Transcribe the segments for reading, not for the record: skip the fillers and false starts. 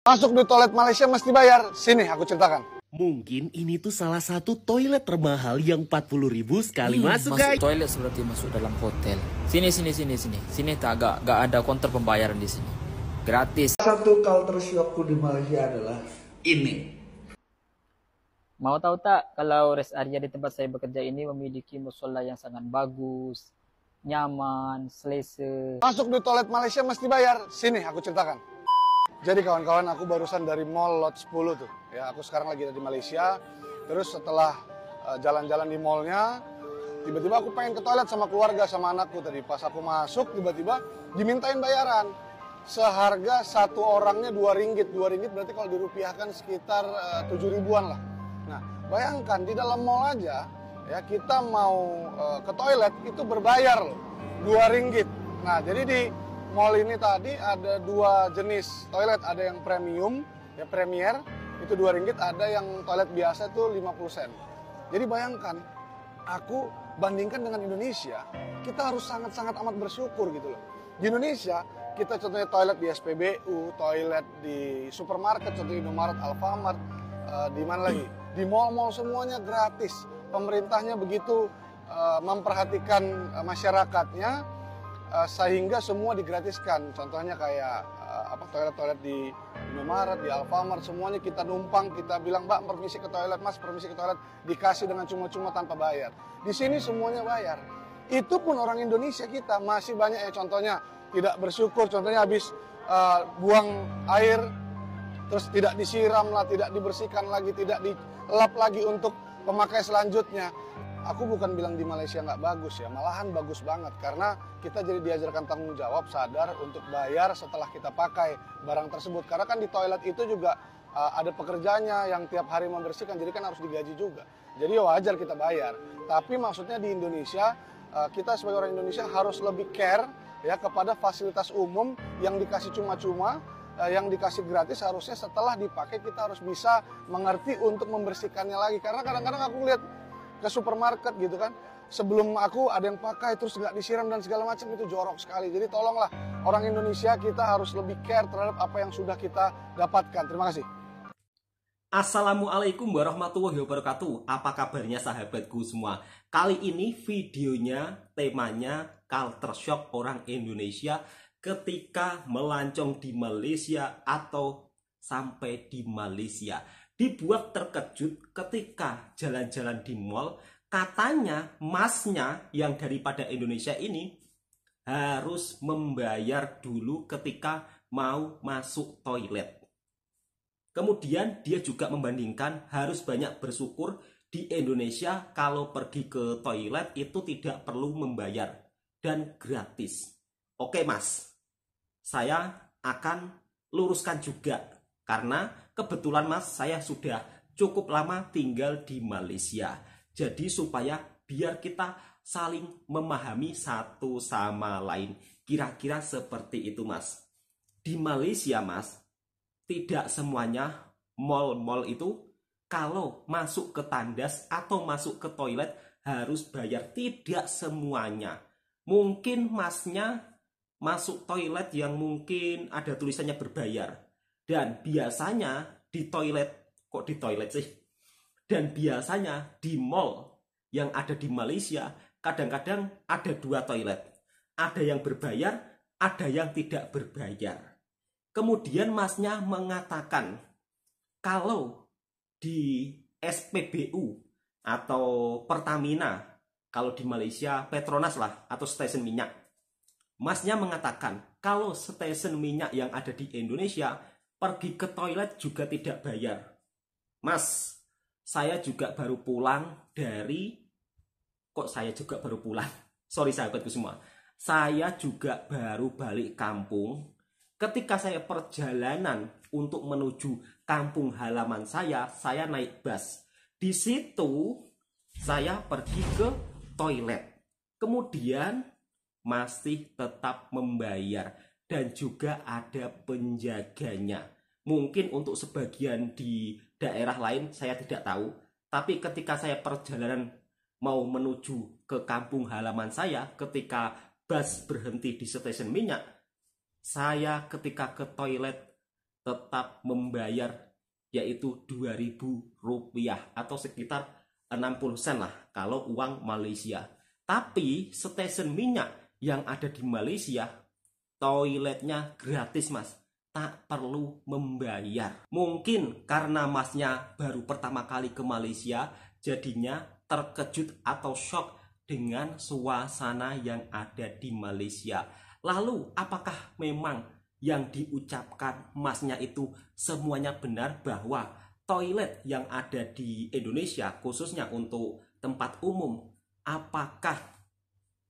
Masuk di toilet Malaysia mesti bayar. Sini aku ceritakan. Mungkin ini tuh salah satu toilet termahal yang 40.000 sekali masuk guys. Toilet seperti masuk dalam hotel. Sini. Sini tak gak ada counter pembayaran di sini. Gratis. Satu culture shockku di Malaysia adalah ini. Mau tahu tak kalau rest area di tempat saya bekerja ini memiliki musola yang sangat bagus, nyaman, selesa. Masuk di toilet Malaysia mesti bayar. Sini aku ceritakan. Jadi kawan-kawan, aku barusan dari mall lot 10 tuh. Ya, aku sekarang lagi ada di Malaysia. Terus setelah jalan-jalan di mallnya, tiba-tiba aku pengen ke toilet sama keluarga, sama anakku tadi. Pas aku masuk, tiba-tiba dimintain bayaran. Seharga satu orangnya 2 ringgit. 2 ringgit berarti kalau dirupiahkan sekitar 7 ribuan lah. Nah, bayangkan di dalam mall aja, ya kita mau ke toilet itu berbayar loh, 2 ringgit. Nah, jadi di mall ini tadi ada 2 jenis toilet, ada yang premium, ya premier, itu 2 ringgit, ada yang toilet biasa itu 50 sen. Jadi bayangkan, aku bandingkan dengan Indonesia, kita harus sangat-sangat amat bersyukur gitu loh. Di Indonesia, kita contohnya toilet di SPBU, toilet di supermarket, contohnya Indomaret, Alfamart, di mana lagi? Di mall-mall semuanya gratis. Pemerintahnya begitu memperhatikan masyarakatnya, sehingga semua digratiskan. Contohnya kayak toilet-toilet di Indomaret, di Alfamart, semuanya kita numpang, kita bilang, "Mbak, permisi ke toilet, Mas, permisi ke toilet," dikasih dengan cuma-cuma tanpa bayar. Di sini semuanya bayar. Itu pun orang Indonesia kita masih banyak ya, contohnya tidak bersyukur, contohnya habis buang air terus tidak disiram lah, tidak dibersihkan lagi, tidak dilap lagi untuk pemakai selanjutnya. Aku bukan bilang di Malaysia nggak bagus ya, malahan bagus banget karena kita jadi diajarkan tanggung jawab, sadar untuk bayar setelah kita pakai barang tersebut. Karena kan di toilet itu juga ada pekerjanya yang tiap hari membersihkan, jadi kan harus digaji juga. Jadi wajar kita bayar. Tapi maksudnya di Indonesia, kita sebagai orang Indonesia harus lebih care ya kepada fasilitas umum yang dikasih cuma-cuma, yang dikasih gratis. Harusnya setelah dipakai kita harus bisa mengerti untuk membersihkannya lagi. Karena kadang-kadang aku lihat ke supermarket gitu kan, sebelum aku ada yang pakai terus nggak disiram dan segala macam, itu jorok sekali. Jadi tolonglah orang Indonesia, kita harus lebih care terhadap apa yang sudah kita dapatkan. Terima kasih. Assalamualaikum warahmatullahi wabarakatuh. Apa kabarnya sahabatku semua? Kali ini videonya temanya culture shock orang Indonesia ketika melancong di Malaysia atau sampai di Malaysia. Dibuat terkejut ketika jalan-jalan di mall, katanya masnya yang daripada Indonesia ini harus membayar dulu ketika mau masuk toilet. Kemudian dia juga membandingkan harus banyak bersyukur di Indonesia kalau pergi ke toilet itu tidak perlu membayar dan gratis. Oke mas, saya akan luruskan juga karena kebetulan mas saya sudah cukup lama tinggal di Malaysia. Jadi supaya biar kita saling memahami satu sama lain. Kira-kira seperti itu mas. Di Malaysia mas, tidak semuanya mall-mall itu kalau masuk ke tandas atau masuk ke toilet harus bayar. Tidak semuanya. Mungkin masnya masuk toilet yang mungkin ada tulisannya berbayar. Dan biasanya di toilet, kok di toilet sih? Dan biasanya di mall yang ada di Malaysia kadang-kadang ada 2 toilet. Ada yang berbayar, ada yang tidak berbayar. Kemudian masnya mengatakan kalau di SPBU atau Pertamina, kalau di Malaysia Petronas lah atau stasiun minyak, masnya mengatakan kalau stasiun minyak yang ada di Indonesia pergi ke toilet juga tidak bayar. Mas, saya juga baru pulang dari... Kok saya juga baru pulang? Sorry sahabatku semua. Saya juga baru balik kampung. Ketika saya perjalanan untuk menuju kampung halaman saya naik bus. Di situ saya pergi ke toilet. Kemudian masih tetap membayar. Dan juga ada penjaganya. Mungkin untuk sebagian di daerah lain saya tidak tahu. Tapi ketika saya perjalanan mau menuju ke kampung halaman saya, ketika bus berhenti di stasiun minyak, saya ketika ke toilet tetap membayar, yaitu Rp2.000 atau sekitar 60 sen lah kalau uang Malaysia. Tapi stesen minyak yang ada di Malaysia, toiletnya gratis mas, tak perlu membayar. Mungkin karena masnya baru pertama kali ke Malaysia, jadinya terkejut atau shock dengan suasana yang ada di Malaysia. Lalu apakah memang yang diucapkan masnya itu semuanya benar, bahwa toilet yang ada di Indonesia khususnya untuk tempat umum apakah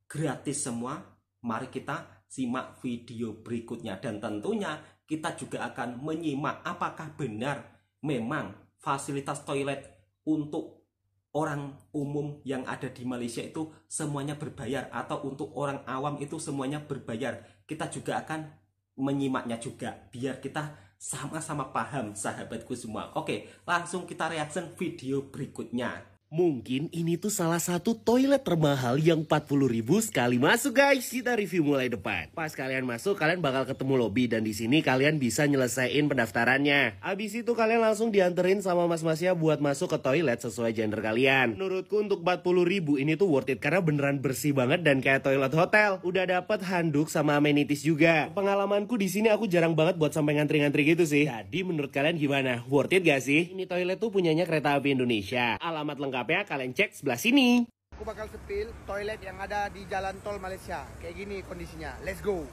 gratis semua? Mari kita simak video berikutnya, dan tentunya kita juga akan menyimak apakah benar memang fasilitas toilet untuk orang umum yang ada di Malaysia itu semuanya berbayar, atau untuk orang awam itu semuanya berbayar. Kita juga akan menyimaknya juga biar kita sama-sama paham sahabatku semua. Oke, langsung kita reaction video berikutnya. Mungkin ini tuh salah satu toilet termahal yang 40.000 sekali masuk guys. Kita review mulai depan. Pas kalian masuk, kalian bakal ketemu lobby, dan di sini kalian bisa nyelesain pendaftarannya. Abis itu kalian langsung dianterin sama mas-masnya buat masuk ke toilet sesuai gender kalian. Menurutku untuk 40.000 ini tuh worth it karena beneran bersih banget dan kayak toilet hotel. Udah dapet handuk sama amenities juga. Pengalamanku di sini aku jarang banget buat sampai ngantri-ngantri gitu sih. Jadi menurut kalian gimana? Worth it gak sih? Ini toilet tuh punyanya Kereta Api Indonesia. Alamat lengkap kalian cek sebelah sini. Aku bakal sepil toilet yang ada di jalan tol Malaysia. Kayak gini kondisinya. Let's go.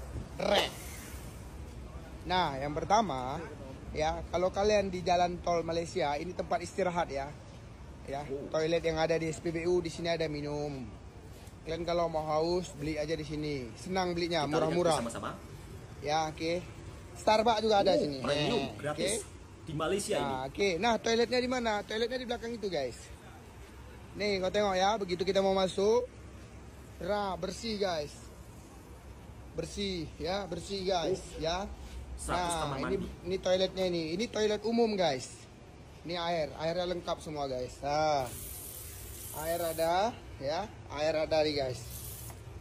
Nah, yang pertama, ya, kalau kalian di jalan tol Malaysia, ini tempat istirahat ya. Ya, toilet yang ada di SPBU, di sini ada minum. Kalian kalau mau haus, beli aja di sini. Senang belinya, murah-murah. Sama-sama. Ya, oke. Starbucks juga ada sini. Premium gratis di Malaysia ini. Oke. Nah, toiletnya di mana? Toiletnya di belakang itu, guys. Nih, kau tengok ya, begitu kita mau masuk, bersih guys, bersih ya, bersih guys, ya. Nah, ini toiletnya ini toilet umum guys. Ini airnya lengkap semua guys. Nah, air ada, ya, air ada nih guys,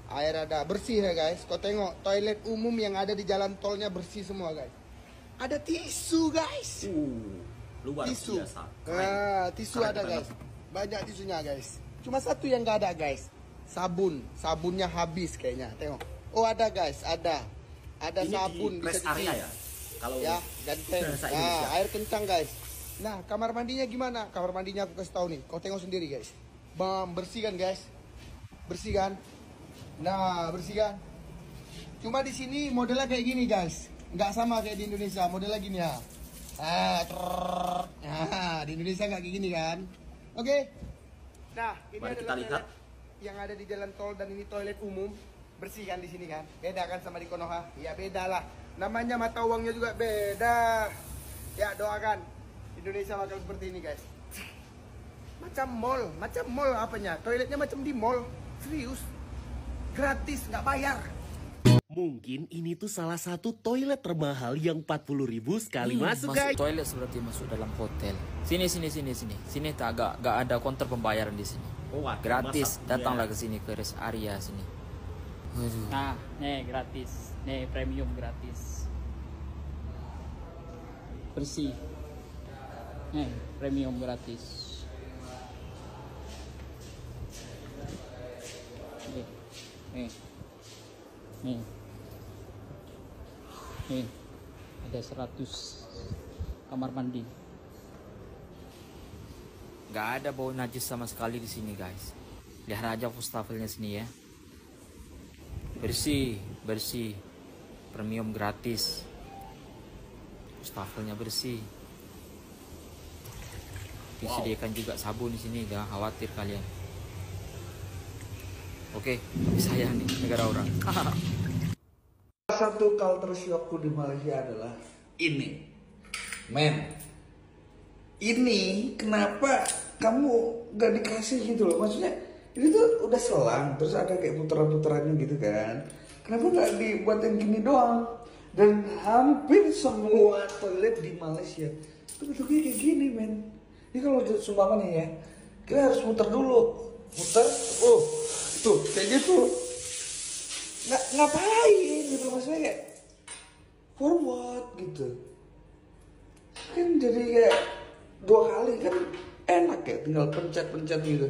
air ada, bersih ya guys. Kau tengok toilet umum yang ada di jalan tolnya bersih semua guys. Ada tisu guys, luar tisu. biasa. Tisu ada guys. Banyak tisunya guys. Cuma satu yang gak ada guys. Sabunnya habis kayaknya. Tengok. Oh ada guys, ada ini sabun di rest bisa area ya. Kalau ya, ganteng. Nah, air kencang guys. Nah, kamar mandinya gimana? Kamar mandinya aku kasih tahu nih. Kau tengok sendiri guys. Bersih kan guys? Bersih kan? Nah, bersih kan? Cuma di sini modelnya kayak gini guys. Nggak sama kayak di Indonesia. Modelnya gini ya. Di Indonesia nggak kayak gini kan? Oke. Nah, ini mari adalah kita lihat yang ada di jalan tol, dan ini toilet umum. Bersih kan di sini kan? Beda kan sama di Konoha? Ya beda lah. Namanya mata uangnya juga beda. Ya doakan Indonesia bakal seperti ini guys. Macam mall apanya? Toiletnya macam di mall. Serius. Gratis, nggak bayar. Mungkin ini tuh salah satu toilet termahal yang 40.000 sekali masuk guys. Toilet seperti masuk dalam hotel. Sini. Sini tak gak ada counter pembayaran di sini. oh, Gratis. Datanglah ke sini, ke rest area sini. Nah, nih gratis. Nih premium gratis. Bersih. Nih premium gratis. Nih. Nih, ada 100 kamar mandi. Gak ada bau najis sama sekali di sini guys. Lihat aja wastafelnya sini ya. Bersih. Premium gratis. Wastafelnya bersih. Disediakan juga sabun di sini, jangan khawatir kalian. Oke, saya nih negara orang. Satu culture shockku di Malaysia adalah ini, men. Ini kenapa kamu gak dikasih gitu loh? Maksudnya ini tuh udah selang, terus ada kayak putaran-putarannya gitu kan? Kenapa gak dibuat yang gini doang? Dan hampir semua toilet di Malaysia itu bentuknya kayak gini, men. Ini kalau seumpama nih ya, kita harus muter dulu, oh tuh kayak gitu. Ngapain gitu, maksudnya kayak forward gitu. Kan jadi kayak 2 kali kan enak ya, tinggal pencet-pencet gitu.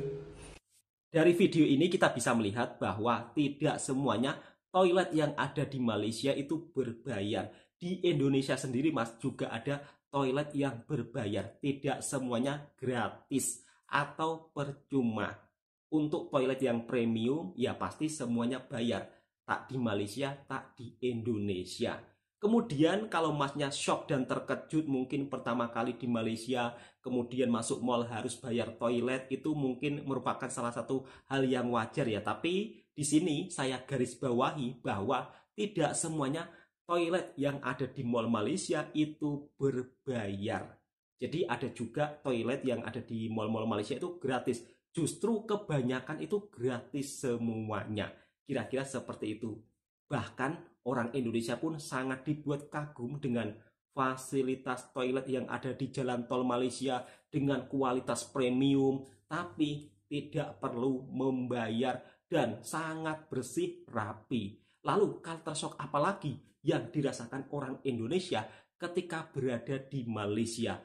Dari video ini kita bisa melihat bahwa tidak semuanya toilet yang ada di Malaysia itu berbayar. Di Indonesia sendiri Mas juga ada toilet yang berbayar. Tidak semuanya gratis atau percuma. Untuk toilet yang premium ya pasti semuanya bayar. Tak di Malaysia, tak di Indonesia. Kemudian kalau Masnya shock dan terkejut mungkin pertama kali di Malaysia, kemudian masuk mall harus bayar toilet, itu mungkin merupakan salah satu hal yang wajar ya. Tapi di sini saya garis bawahi bahwa tidak semuanya toilet yang ada di mall Malaysia itu berbayar. Jadi ada juga toilet yang ada di mall-mall Malaysia itu gratis. Justru kebanyakan itu gratis semuanya. Kira-kira seperti itu. Bahkan orang Indonesia pun sangat dibuat kagum dengan fasilitas toilet yang ada di jalan tol Malaysia dengan kualitas premium, tapi tidak perlu membayar dan sangat bersih rapi. Lalu culture shock apalagi yang dirasakan orang Indonesia ketika berada di Malaysia?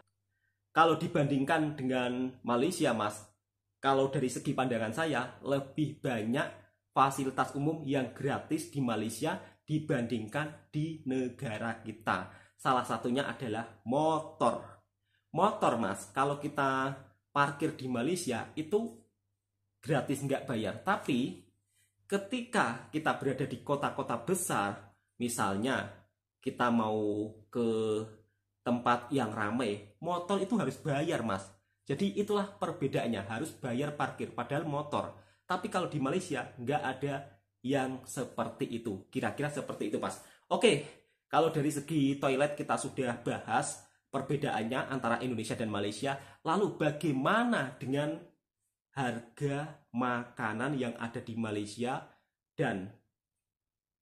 Kalau dibandingkan dengan Malaysia, Mas, kalau dari segi pandangan saya lebih banyak fasilitas umum yang gratis di Malaysia dibandingkan di negara kita. Salah satunya adalah motor. Motor, Mas, kalau kita parkir di Malaysia itu gratis nggak bayar. Tapi ketika kita berada di kota-kota besar, misalnya kita mau ke tempat yang ramai, motor itu harus bayar, Mas. Jadi itulah perbedaannya, harus bayar parkir padahal motor. Tapi kalau di Malaysia nggak ada yang seperti itu. Kira-kira seperti itu, Mas. Oke, kalau dari segi toilet kita sudah bahas perbedaannya antara Indonesia dan Malaysia. Lalu bagaimana dengan harga makanan yang ada di Malaysia dan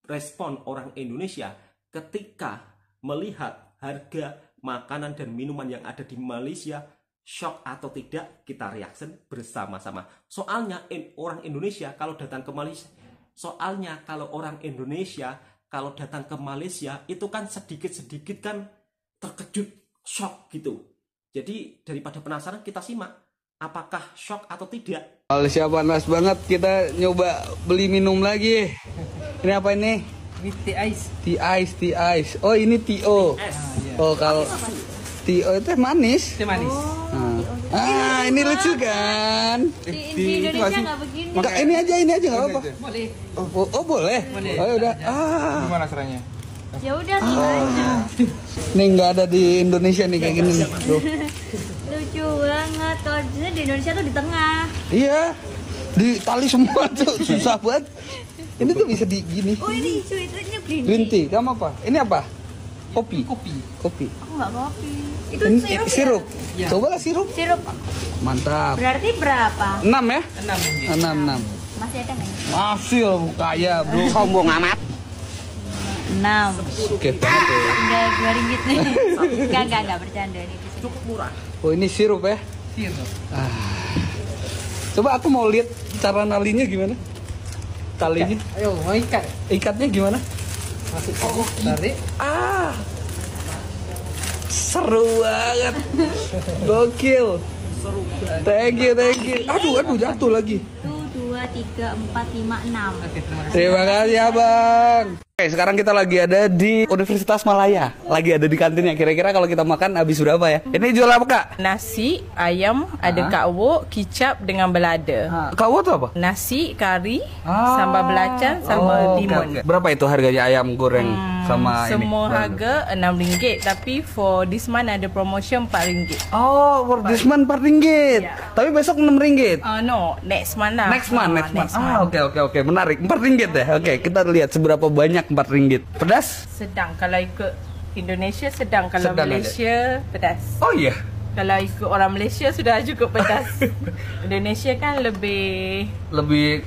respon orang Indonesia ketika melihat harga makanan dan minuman yang ada di Malaysia? Shock atau tidak, kita reaction bersama-sama. Soalnya orang Indonesia kalau datang ke Malaysia, kalau datang ke Malaysia itu kan sedikit-sedikit kan terkejut, shock gitu. Jadi daripada penasaran, kita simak apakah shock atau tidak. Malaysia panas banget, kita nyoba beli minum lagi. Ini apa ini? Ini tea ice. Tea ice. Oh, ini TO. Oh, kalau TO itu manis. Teh manis. Ini lucu kan? Di Indonesia nggak begini. Maka ini aja nggak apa-apa. Boleh. Oh, boleh. Oh, ya udah. Gimana caranya? Ya udah aja. Nih nggak ada di Indonesia nih kayak gini nih. Tuh. Lucu banget. Kalau di Indonesia tuh di tengah. Iya. Di tali semua tuh susah banget. Ini tuh bisa di gini. Oh ini hijau itu green Green tea. tea. Kamu apa? Ini apa? Kopi. Kopi. Aku nggak kopi. Itu Ini sirup. sirup. Ya. Cobalah sirup. Sirup. Mantap. Berarti berapa? 6 ya? 6. 6. Masih ada nggak? Masih kaya bro. Sombong amat. 6. Oke banget ya. Enggak 2 ringgit nih. Enggak bercanda ini. Cukup murah. Oh ini sirup ya? Sirup. Coba aku mau lihat cara nalinya gimana? Talinya? Ayo, mau ikat. Ikatnya gimana? Masuk tarik. Seru banget. Gokil. Thank you. Aduh jatuh lagi. 1, 2, 3, 4, 5, 6. Oke, terima kasih. Terima kasih abang. Oke, sekarang kita lagi ada di Universitas Malaya. Lagi ada di kantinnya. Kira-kira kalau kita makan habis berapa ya? Ini jual apa kak? Nasi, ayam, ada kak-wo, kicap dengan belada. Kau tuh apa? Nasi, kari, sambal belacan, sama limun. Oke. Berapa itu harganya ayam goreng sama ini? Semua harga RM6, tapi for this month ada promotion RM4. Oh, for this month RM4. Ya. Tapi besok RM6. No, next month lah. Next month. Oke, menarik. RM4 ya. Oke, kita lihat seberapa banyak RM4. Pedas? Sedang kalau ikut Indonesia sedang, kalau Sedang Malaysia pedas. Oh iya. Kalau ikut orang Malaysia sudah cukup pedas. Indonesia kan lebih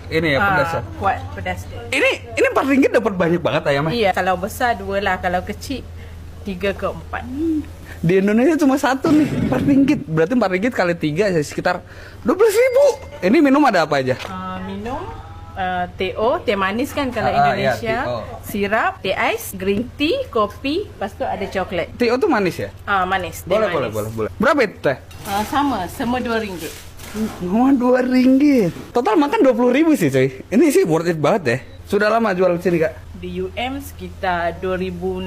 ini ya pedas ya. kuat pedas dia. Ini RM4 dapat banyak banget ayamnya. Iya, kalau besar 2 lah, kalau kecil 3 ke 4. Di Indonesia cuma 1 nih, RM4. Berarti RM4 kali 3 sekitar 12.000. Ini minum ada apa aja? Minum TO, teh manis kan kalau Ya, Indonesia. TO. Sirap, teh ais, green tea, kopi, lepas tu ada coklat. TO tuh manis ya? Manis. teh Boleh, manis. boleh. Berapa itu teh? Sama, semua RM2. Cuma RM2. Total makan 20.000 sih coy. Ini sih worth it banget ya. Sudah lama jual di sini kak? Di UM sekitar 2016,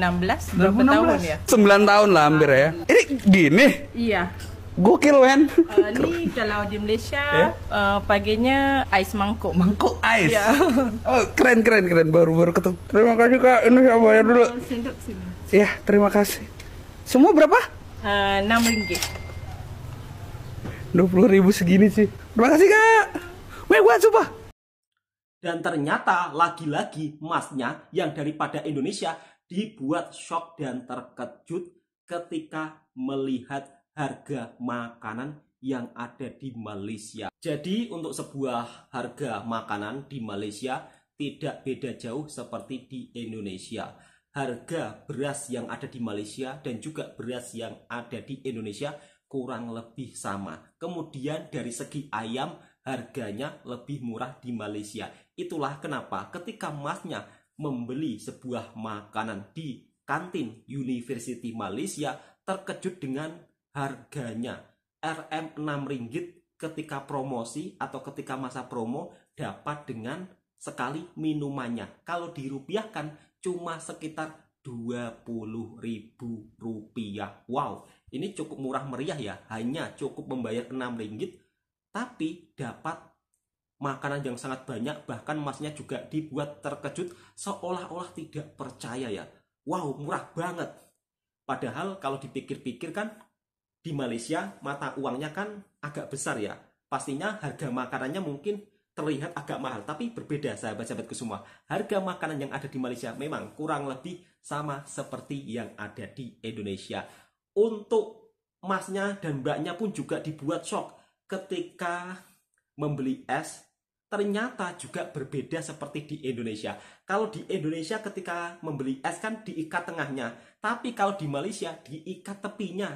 berapa tahun ya? 9 tahun lah hampir ya. Ini gini? Iya. Gokil men. Ni kalau di Malaysia paginya ais mangkuk. Mangkuk ais. Ya. Oh keren. Baru ketemu. Terima kasih kak. Ini saya bayar dulu. Sendok sini. Iya terima kasih. Semua berapa? RM6. 20.000 segini sih. Terima kasih kak. Wah coba. Dan ternyata lagi-lagi masnya yang daripada Indonesia dibuat shock dan terkejut ketika melihat harga makanan yang ada di Malaysia. Jadi untuk sebuah harga makanan di Malaysia tidak beda jauh seperti di Indonesia. Harga beras yang ada di Malaysia dan juga beras yang ada di Indonesia kurang lebih sama. Kemudian dari segi ayam harganya lebih murah di Malaysia. Itulah kenapa ketika masnya membeli sebuah makanan di kantin University Malaysia terkejut dengan harganya. RM6 ketika promosi atau ketika masa promo dapat dengan sekali minumannya. Kalau dirupiahkan cuma sekitar Rp20.000. Wow, ini cukup murah meriah ya. Hanya cukup membayar RM6 tapi dapat makanan yang sangat banyak. Bahkan masnya juga dibuat terkejut seolah-olah tidak percaya ya. Wow, murah banget. Padahal kalau dipikir-pikir kan di Malaysia mata uangnya kan agak besar ya. Pastinya harga makanannya mungkin terlihat agak mahal. Tapi berbeda sahabat-sahabatku semua. Harga makanan yang ada di Malaysia memang kurang lebih sama seperti yang ada di Indonesia. Untuk masnya dan mbaknya pun juga dibuat shock ketika membeli es. Ternyata juga berbeda seperti di Indonesia. Kalau di Indonesia ketika membeli es kan diikat tengahnya. Tapi kalau di Malaysia diikat tepinya.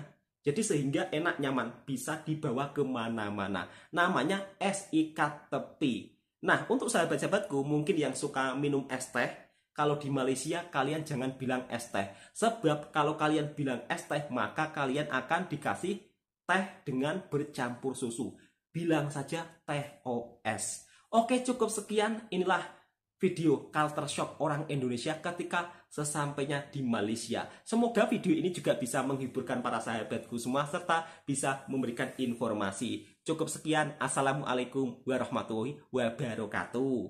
Jadi sehingga enak nyaman. Bisa dibawa kemana-mana. Namanya es ikat tepi. Nah untuk sahabat-sahabatku mungkin yang suka minum es teh. Kalau di Malaysia kalian jangan bilang es teh. Sebab kalau kalian bilang es teh maka kalian akan dikasih teh dengan bercampur susu. Bilang saja teh OS. Oke cukup sekian. Inilah video culture shock orang Indonesia ketika sesampainya di Malaysia. Semoga video ini juga bisa menghiburkan para sahabatku semua serta bisa memberikan informasi. Cukup sekian. Assalamualaikum warahmatullahi wabarakatuh.